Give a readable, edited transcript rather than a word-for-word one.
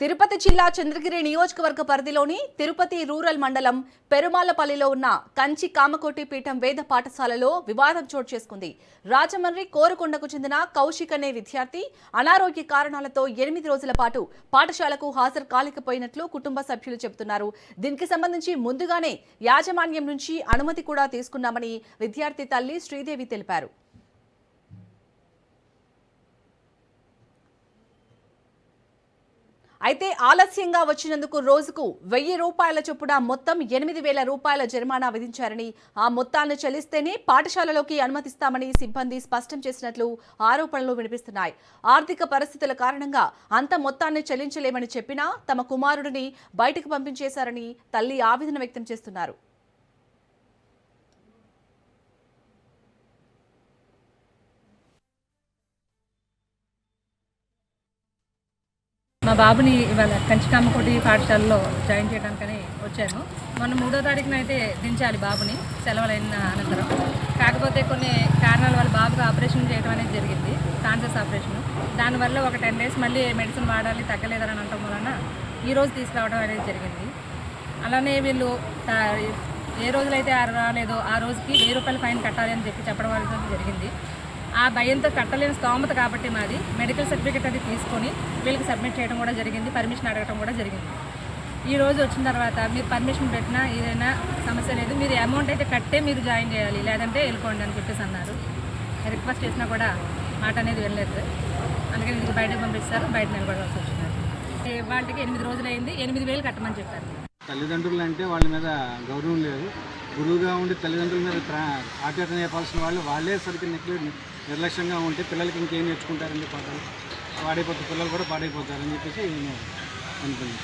తిరుపతి జిల్లా చంద్రగిరి నియోజకవర్గ పరిధిలోని తిరుపతి రూరల్ మండలం పెరుమాలపల్లిలో ఉన్న కంచి కామకోటి పీఠం వేద పాఠశాలలో వివాదం చోటు చేసుకుంది. రాజమండ్రి కోరుకొండకు చెందిన కౌశిక్ అనే విద్యార్థి అనారోగ్య కారణాలతో 8 రోజుల పాటు పాఠశాలకు హాజరు కాలేకపోయినట్లు కుటుంబ సభ్యులు చెబుతున్నారు. దీనికి సంబంధించి ముందుగానే యాజమాన్యం నుంచి అనుమతి కూడా తీసుకున్నామని విద్యార్థి తల్లి శ్రీదేవి తెలిపారు. అయితే ఆలస్యంగా వచ్చినందుకు రోజుకు 1000 రూపాయల చొప్పున మొత్తం 8000 రూపాయల జరిమానా విధించారని, ఆ మొత్తాన్ని చెల్లిస్తేనే పాఠశాలలోకి అనుమతిస్తామని సిబ్బంది స్పష్టం చేసినట్లు ఆరోపణలు వినిపిస్తున్నాయి. ఆర్థిక పరిస్థితుల కారణంగా అంత మొత్తాన్ని చెల్లించలేమని చెప్పినా తమ కుమారుడిని బయటకు పంపించేశారని తల్లి ఆవేదన వ్యక్తం చేస్తున్నారు. మా బాబుని ఇవాళ కంచి కామకోటి పాఠశాలలో జాయిన్ చేయడానికని వచ్చాను. మొన్న 3వ తారీఖున అయితే దించాలి బాబుని సెలవులైన అనంతరం. కాకపోతే కొన్ని కారణాల వల్ల బాబుకి ఆపరేషన్ చేయడం అనేది జరిగింది, కాన్షియస్ ఆపరేషన్. దానివల్ల ఒక 10 డేస్ మళ్ళీ మెడిసిన్ వాడాలి, తగ్గలేదని అనటం వలన ఈరోజు తీసుకురావడం అనేది జరిగింది. అలానే వీళ్ళు ఏ రోజులైతే రాలేదో ఆ రోజుకి 1000 రూపాయల ఫైన్ కట్టాలి అని చెప్పడం అనేది జరిగింది. ఆ భయంతో కట్టలేని స్తోమత కాబట్టి మాది మెడికల్ సర్టిఫికేట్ అది తీసుకొని వీళ్ళకి సబ్మిట్ చేయడం కూడా జరిగింది, పర్మిషన్ అడగడం కూడా జరిగింది. ఈ రోజు వచ్చిన తర్వాత మీరు పర్మిషన్ పెట్టినా ఏదైనా సమస్య లేదు, మీరు అమౌంట్ అయితే కట్టే మీరు జాయిన్ చేయాలి, లేదంటే వెళ్ళిపోండి అని చెప్పేసి అన్నారు. రిక్వెస్ట్ చేసినా కూడా మాట అనేది వెళ్ళలేదు. అందుకని మీకు బయటకు పంపిస్తారు, బయట నిలబడవలసి వచ్చినారు. వాటికి 8 రోజులు అయింది, 8000 కట్టమని చెప్పారు. తల్లిదండ్రులు అంటే వాళ్ళ మీద గౌరవం లేదు. గురువుగా ఉండి తల్లిదండ్రుల మీద ఆప్యాయత చెప్పాల్సిన వాళ్ళే సరిగ్గా నిర్లక్ష్యంగా ఉంటే పిల్లలకి ఇంకేం నేర్చుకుంటారండి? పాఠాలు పిల్లలు కూడా పాడైపోతారని చెప్పేసి నేను అనుకున్నాను.